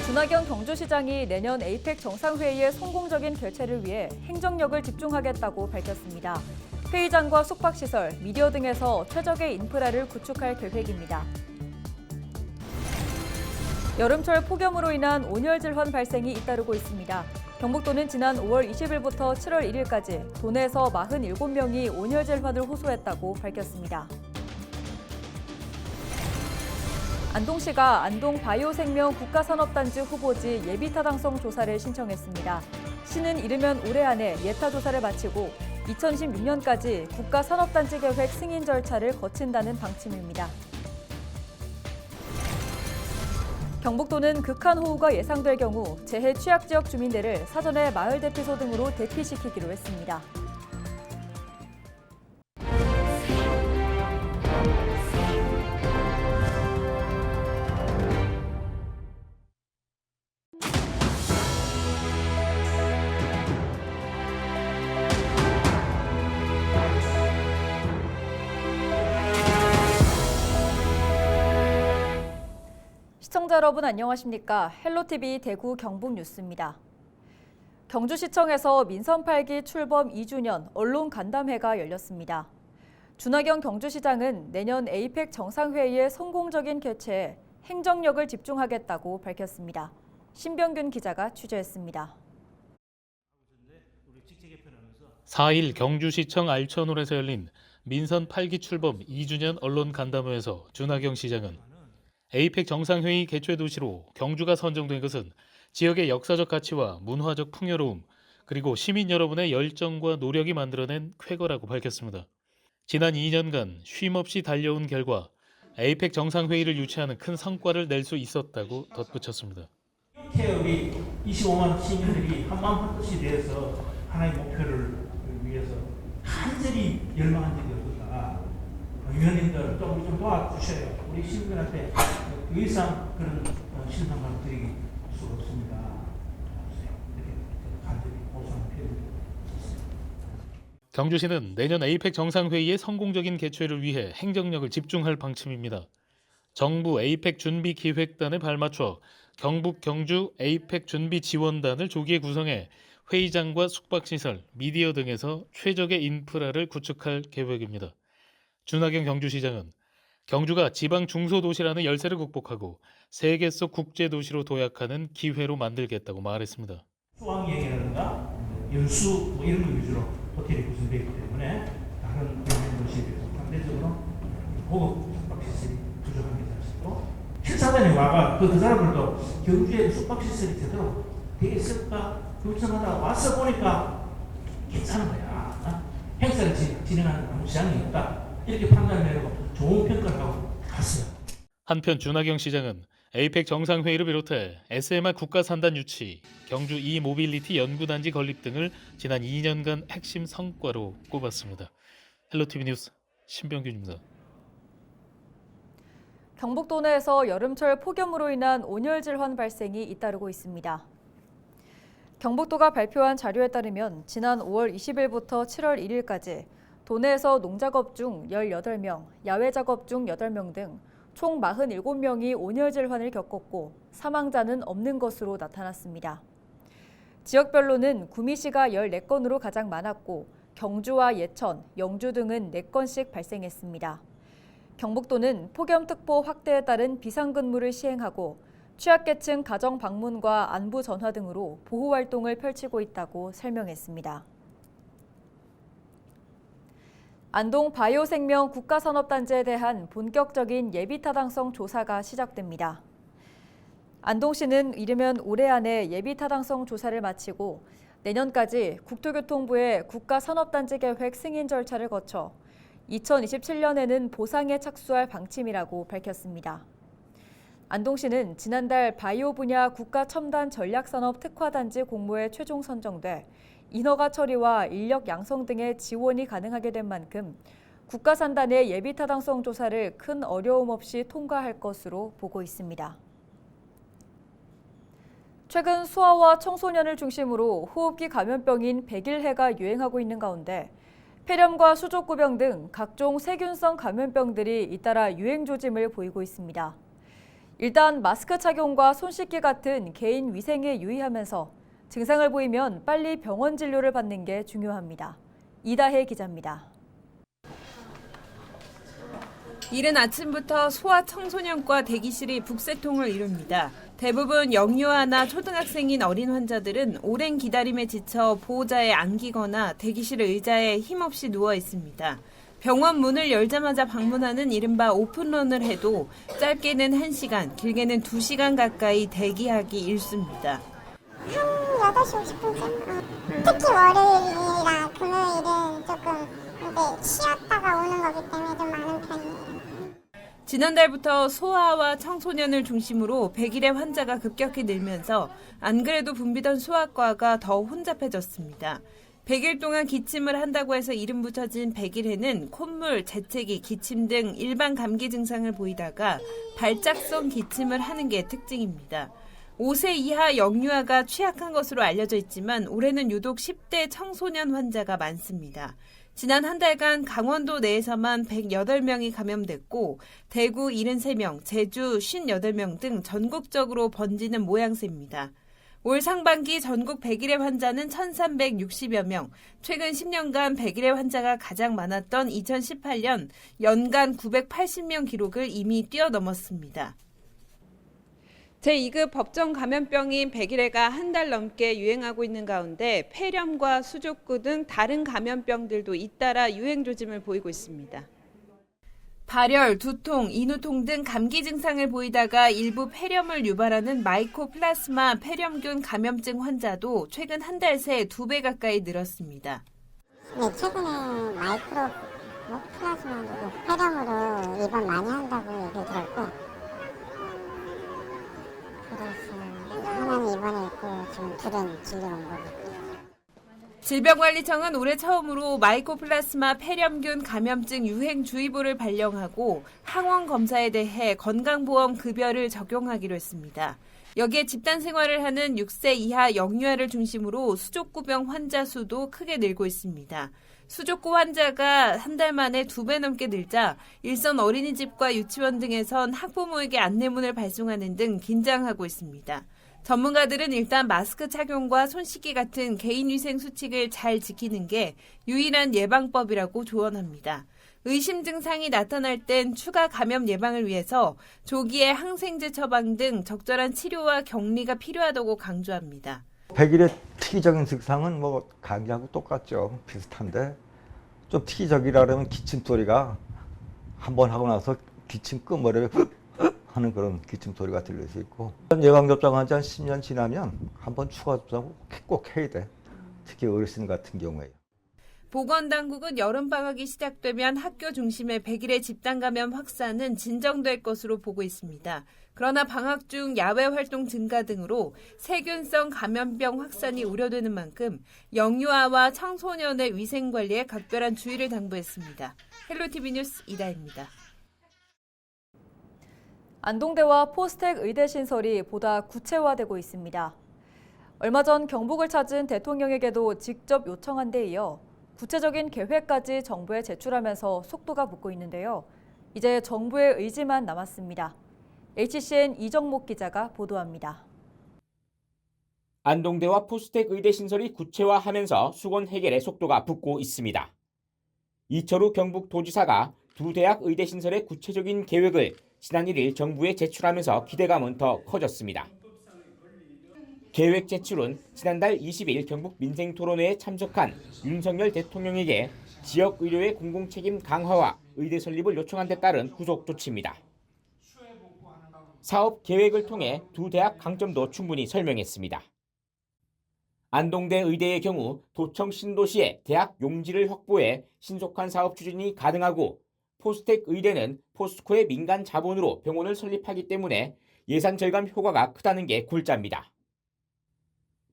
준하경 경주시장이 내년 에이펙 정상회의의 성공적인 개최를 위해 행정력을 집중하겠다고 밝혔습니다. 회의장과 숙박시설, 미디어 등에서 최적의 인프라를 구축할 계획입니다. 여름철 폭염으로 인한 온열 질환 발생이 잇따르고 있습니다. 경북도는 지난 5월 20일부터 7월 1일까지 도내에서 47명이 온열 질환을 호소했다고 밝혔습니다. 안동시가 안동 바이오생명 국가산업단지 후보지 예비타당성 조사를 신청했습니다. 시는 이르면 올해 안에 예타 조사를 마치고 2016년까지 국가산업단지 계획 승인 절차를 거친다는 방침입니다. 경북도는 극한호우가 예상될 경우 재해 취약지역 주민들을 사전에 마을 대피소 등으로 대피시키기로 했습니다. 시청자 여러분 안녕하십니까? 헬로티비 대구 경북 뉴스입니다. 경주시청에서 민선 8기 출범 2주년 언론 간담회가 열렸습니다. 준하경 경주시장은 내년 에이펙 정상회의의 성공적인 개최에 행정력을 집중하겠다고 밝혔습니다. 신병균 기자가 취재했습니다. 4일 경주시청 알천홀에서 열린 민선 8기 출범 2주년 언론 간담회에서 준하경 시장은 에이펙 정상회의 개최 도시로 경주가 선정된 것은 지역의 역사적 가치와 문화적 풍요로움, 그리고 시민 여러분의 열정과 노력이 만들어낸 쾌거라고 밝혔습니다. 지난 2년간 쉼없이 달려온 결과 에이펙 정상회의를 유치하는 큰 성과를 낼 수 있었다고 덧붙였습니다. 이렇게 우리 25만 시민들이 한마음 한뜻이 되어서 하나의 목표를 위해서 간절히 열망한 적이 없다. 위원님들 좀 도와주셔요. 우리 시민들한테 더 이상 그런 신상을 드리기 수가 없습니다. 이렇게 간절히 호소하는 표현입니다. 경주시는 내년 에이펙 정상회의의 성공적인 개최를 위해 행정력을 집중할 방침입니다. 정부 에이펙 준비 기획단에 발맞춰 경북 경주 에이펙 준비 지원단을 조기에 구성해 회의장과 숙박시설, 미디어 등에서 최적의 인프라를 구축할 계획입니다. 준하경 경주시장은 경주가 지방 중소도시라는 열세를 극복하고 세계 속 국제도시로 도약하는 기회로 만들겠다고 말했습니다. 수학여행이라든가 연수 이런 것 위주로 호텔이 구성되어 있기 때문에 다른 도시에 비해서 상대적으로 고급 숙박시설이 부족한 게 사실이고 실사단에 와가 그 사람들도 경주에 숙박시설이 제대로 되어 있을까 걱정하다가 와서 보니까 괜찮은 거야. 행사를 진행하는 아무 지장이 없다. 이렇게 판단을 내리고 좋은 평가를 하고 갔어요. 한편 준하경 시장은 에이펙 정상회의를 비롯해 SMR 국가산단 유치, 경주 이모빌리티 연구단지 건립 등을 지난 2년간 핵심 성과로 꼽았습니다. 헬로티비 뉴스 신병균입니다. 경북도 내에서 여름철 폭염으로 인한 온열 질환 발생이 잇따르고 있습니다. 경북도가 발표한 자료에 따르면 지난 5월 20일부터 7월 1일까지 도내에서 농작업 중 18명, 야외 작업 중 8명 등 총 47명이 온열 질환을 겪었고 사망자는 없는 것으로 나타났습니다. 지역별로는 구미시가 14건으로 가장 많았고 경주와 예천, 영주 등은 4건씩 발생했습니다. 경북도는 폭염특보 확대에 따른 비상근무를 시행하고 취약계층 가정 방문과 안부 전화 등으로 보호 활동을 펼치고 있다고 설명했습니다. 안동 바이오생명 국가산업단지에 대한 본격적인 예비타당성 조사가 시작됩니다. 안동시는 이르면 올해 안에 예비타당성 조사를 마치고 내년까지 국토교통부의 국가산업단지 계획 승인 절차를 거쳐 2027년에는 보상에 착수할 방침이라고 밝혔습니다. 안동시는 지난달 바이오 분야 국가첨단 전략산업 특화단지 공모에 최종 선정돼 인허가 처리와 인력 양성 등의 지원이 가능하게 된 만큼 국가산단의 예비타당성 조사를 큰 어려움 없이 통과할 것으로 보고 있습니다. 최근 소아와 청소년을 중심으로 호흡기 감염병인 백일해가 유행하고 있는 가운데 폐렴과 수족구병 등 각종 세균성 감염병들이 잇따라 유행 조짐을 보이고 있습니다. 일단 마스크 착용과 손 씻기 같은 개인 위생에 유의하면서 증상을 보이면 빨리 병원 진료를 받는 게 중요합니다. 이다혜 기자입니다. 이른 아침부터 소아 청소년과 대기실이 북새통을 이룹니다. 대부분 영유아나 초등학생인 어린 환자들은 오랜 기다림에 지쳐 보호자에 안기거나 대기실 의자에 힘없이 누워 있습니다. 병원 문을 열자마자 방문하는 이른바 오픈런을 해도 짧게는 1시간, 길게는 2시간 가까이 대기하기 일쑤입니다. 한 8시 50분쯤? 특히 월요일이나 금요일은 조금 근데 쉬었다가 오는 거기 때문에 좀 많은 편이에요. 지난달부터 소아와 청소년을 중심으로 100일의 환자가 급격히 늘면서 안 그래도 붐비던 소아과가 더 혼잡해졌습니다. 100일 동안 기침을 한다고 해서 이름 붙여진 100일에는 콧물, 재채기, 기침 등 일반 감기 증상을 보이다가 발작성 기침을 하는 게 특징입니다. 5세 이하 영유아가 취약한 것으로 알려져 있지만 올해는 유독 10대 청소년 환자가 많습니다. 지난 한 달간 강원도 내에서만 108명이 감염됐고 대구 73명, 제주 58명 등 전국적으로 번지는 모양새입니다. 올 상반기 전국 100일의 환자는 1,360여 명, 최근 10년간 100일의 환자가 가장 많았던 2018년 연간 980명 기록을 이미 뛰어넘었습니다. 제2급 법정 감염병인 백일해가 한 달 넘게 유행하고 있는 가운데 폐렴과 수족구 등 다른 감염병들도 잇따라 유행 조짐을 보이고 있습니다. 발열, 두통, 인후통 등 감기 증상을 보이다가 일부 폐렴을 유발하는 마이코플라스마 폐렴균 감염증 환자도 최근 한 달 새 2배 가까이 늘었습니다. 네, 최근에 마이크로 플라즈마 폐렴으로 입원 많이 한다고 얘기 들었고 그래서 하나는 입원해 있고 지금 둘은 진료 온 거고. 질병관리청은 올해 처음으로 마이코플라스마 폐렴균 감염증 유행주의보를 발령하고 항원 검사에 대해 건강보험 급여를 적용하기로 했습니다. 여기에 집단 생활을 하는 6세 이하 영유아를 중심으로 수족구병 환자 수도 크게 늘고 있습니다. 수족구 환자가 한 달 만에 2배 넘게 늘자 일선 어린이집과 유치원 등에선 학부모에게 안내문을 발송하는 등 긴장하고 있습니다. 전문가들은 일단 마스크 착용과 손 씻기 같은 개인위생 수칙을 잘 지키는 게 유일한 예방법이라고 조언합니다. 의심 증상이 나타날 땐 추가 감염 예방을 위해서 조기에 항생제 처방 등 적절한 치료와 격리가 필요하다고 강조합니다. 100일의 특이적인 증상은 뭐 감기하고 똑같죠. 비슷한데 좀 특이적이라 그러면 기침 소리가 한 번 하고 나서 기침 끝머리에 하는 그런 기침 소리가 들릴 수 있고 예방접종 한 10년 지나면 한 번 추가 접종 꼭 해야 돼. 특히 어르신 같은 경우에. 보건당국은 여름방학이 시작되면 학교 중심의 100일의 집단감염 확산은 진정될 것으로 보고 있습니다. 그러나 방학 중 야외 활동 증가 등으로 세균성 감염병 확산이 우려되는 만큼 영유아와 청소년의 위생관리에 각별한 주의를 당부했습니다. 헬로티비 뉴스 이다혜입니다. 안동대와 포스텍 의대 신설이 보다 구체화되고 있습니다. 얼마 전 경북을 찾은 대통령에게도 직접 요청한 데 이어 구체적인 계획까지 정부에 제출하면서 속도가 붙고 있는데요. 이제 정부의 의지만 남았습니다. HCN 이정목 기자가 보도합니다. 안동대와 포스텍 의대 신설이 구체화하면서 수건 해결의 속도가 붙고 있습니다. 이철우 경북도지사가 두 대학 의대 신설의 구체적인 계획을 지난 1일 정부에 제출하면서 기대감은 더 커졌습니다. 계획 제출은 지난달 20일 경북 민생토론회에 참석한 윤석열 대통령에게 지역 의료의 공공책임 강화와 의대 설립을 요청한 데 따른 후속 조치입니다. 사업 계획을 통해 두 대학 강점도 충분히 설명했습니다. 안동대 의대의 경우 도청 신도시에 대학 용지를 확보해 신속한 사업 추진이 가능하고 포스텍 의대는 포스코의 민간 자본으로 병원을 설립하기 때문에 예산 절감 효과가 크다는 게 골자입니다.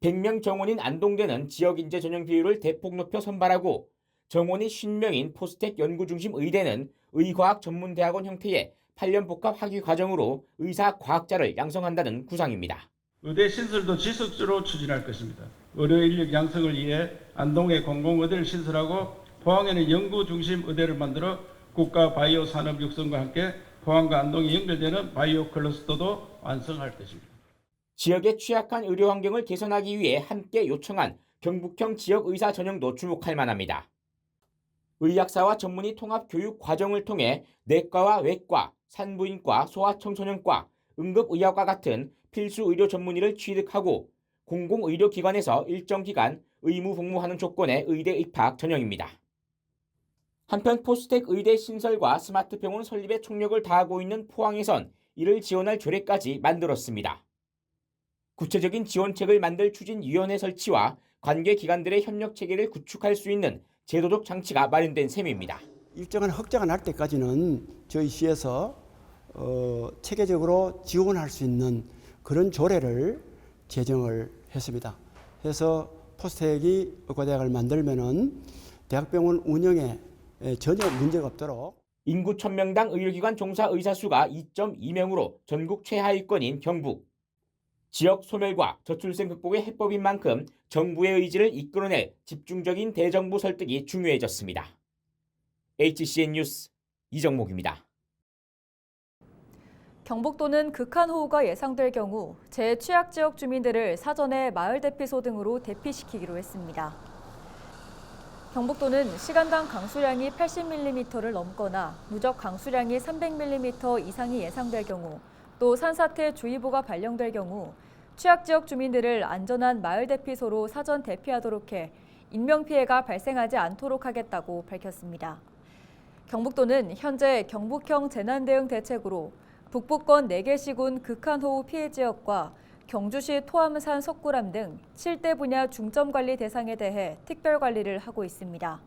100명 정원인 안동대는 지역인재 전형 비율을 대폭 높여 선발하고 정원이 50명인 포스텍 연구중심 의대는 의과학 전문대학원 형태의 8년 복합 학위 과정으로 의사 과학자를 양성한다는 구상입니다. 의대 신설도 지속적으로 추진할 것입니다. 의료 인력 양성을 위해 안동에 공공의대를 신설하고 포항에는 연구중심 의대를 만들어 국가 바이오 산업 육성과 함께 포항과 안동이 연결되는 바이오 클러스터도 완성할 것입니다. 지역의 취약한 의료 환경을 개선하기 위해 함께 요청한 경북형 지역의사 전형도 주목할 만합니다. 의학사와 전문의 통합 교육 과정을 통해 내과와 외과, 산부인과, 소아청소년과, 응급의학과 같은 필수 의료 전문의를 취득하고 공공의료기관에서 일정 기간 의무 복무하는 조건의 의대 입학 전형입니다. 한편 포스텍 의대 신설과 스마트 병원 설립에 총력을 다하고 있는 포항에선 이를 지원할 조례까지 만들었습니다. 구체적인 지원책을 만들 추진위원회 설치와 관계기관들의 협력체계를 구축할 수 있는 제도적 장치가 마련된 셈입니다. 일정한 확정이 날 때까지는 저희 시에서 체계적으로 지원할 수 있는 그런 조례를 제정을 했습니다. 그래서 포스텍이 의과대학을 만들면은 대학병원 운영에 전혀 문제가 없도록. 인구 1000명당 의료기관 종사 의사 수가 2.2명으로 전국 최하위권인 경북. 지역 소멸과 저출생 극복의 해법인 만큼 정부의 의지를 이끌어낼 집중적인 대정부 설득이 중요해졌습니다. HCN 뉴스 이정목입니다. 경북도는 극한호우가 예상될 경우 재취약지역 주민들을 사전에 마을 대피소 등으로 대피시키기로 했습니다. 경북도는 시간당 강수량이 80mm를 넘거나 누적 강수량이 300mm 이상이 예상될 경우 또 산사태 주의보가 발령될 경우 취약지역 주민들을 안전한 마을 대피소로 사전 대피하도록 해 인명피해가 발생하지 않도록 하겠다고 밝혔습니다. 경북도는 현재 경북형 재난대응 대책으로 북부권 4개 시군 극한호우 피해 지역과 경주시 토암산 석굴암 등 7대 분야 중점관리 대상에 대해 특별관리를 하고 있습니다.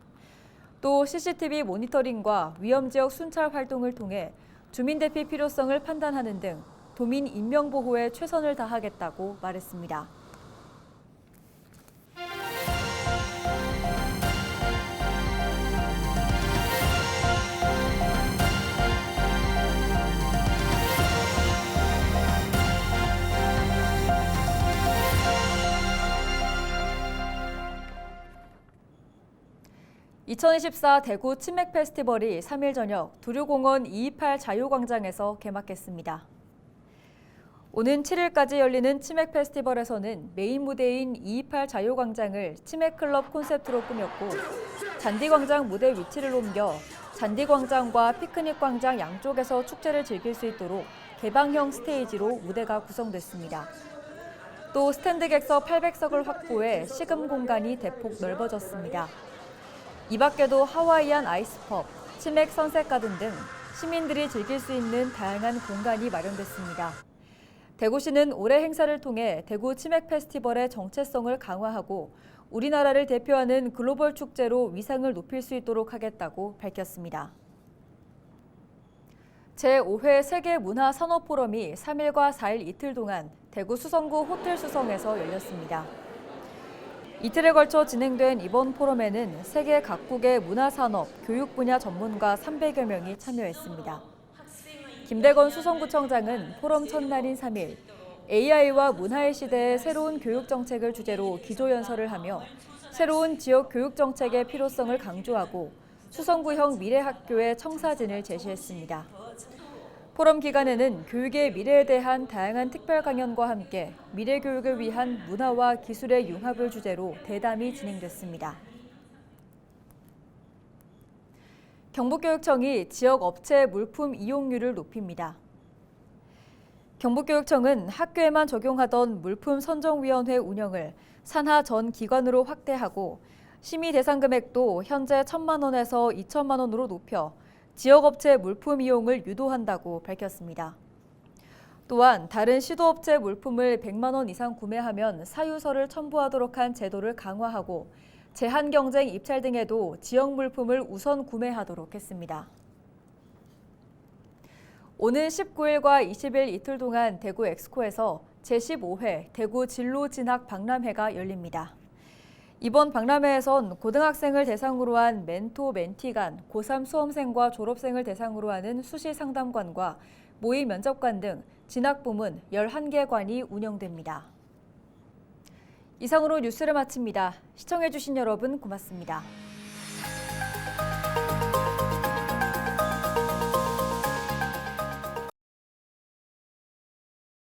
또 CCTV 모니터링과 위험지역 순찰 활동을 통해 주민 대피 필요성을 판단하는 등 도민 인명보호에 최선을 다하겠다고 말했습니다. (2024) 대구 치맥 페스티벌이 3일 저녁 두류공원 228 자유광장에서 개막했습니다. 오는 7일까지 열리는 치맥 페스티벌에서는 메인 무대인 228 자유광장을 치맥클럽 콘셉트로 꾸몄고 잔디광장 무대 위치를 옮겨 잔디광장과 피크닉광장 양쪽에서 축제를 즐길 수 있도록 개방형 스테이지로 무대가 구성됐습니다. 또 스탠드 객석 800석을 확보해 시금 공간이 대폭 넓어졌습니다. 이 밖에도 하와이안 아이스펍, 치맥 선셋가든 등 시민들이 즐길 수 있는 다양한 공간이 마련됐습니다. 대구시는 올해 행사를 통해 대구 치맥 페스티벌의 정체성을 강화하고 우리나라를 대표하는 글로벌 축제로 위상을 높일 수 있도록 하겠다고 밝혔습니다. 제5회 세계문화산업포럼이 3일과 4일 이틀 동안 대구 수성구 호텔 수성에서 열렸습니다. 이틀에 걸쳐 진행된 이번 포럼에는 세계 각국의 문화산업, 교육 분야 전문가 300여 명이 참여했습니다. 김대건 수성구청장은 포럼 첫날인 3일, AI와 문화의 시대의 새로운 교육 정책을 주제로 기조연설을 하며 새로운 지역 교육 정책의 필요성을 강조하고 수성구형 미래학교의 청사진을 제시했습니다. 포럼 기간에는 교육의 미래에 대한 다양한 특별 강연과 함께 미래 교육을 위한 문화와 기술의 융합을 주제로 대담이 진행됐습니다. 경북교육청이 지역 업체 물품 이용률을 높입니다. 경북교육청은 학교에만 적용하던 물품 선정위원회 운영을 산하 전 기관으로 확대하고 심의 대상 금액도 현재 1,000만 원에서 2,000만 원으로 높여 지역업체 물품 이용을 유도한다고 밝혔습니다. 또한 다른 시도업체 물품을 100만 원 이상 구매하면 사유서를 첨부하도록 한 제도를 강화하고 제한경쟁 입찰 등에도 지역 물품을 우선 구매하도록 했습니다. 오는 19일과 20일 이틀 동안 대구 엑스코에서 제15회 대구 진로진학 박람회가 열립니다. 이번 박람회에선 고등학생을 대상으로 한 멘토 멘티 간 고3 수험생과 졸업생을 대상으로 하는 수시 상담관과 모의 면접관 등 진학 부문 11개 관이 운영됩니다. 이상으로 뉴스를 마칩니다. 시청해주신 여러분 고맙습니다.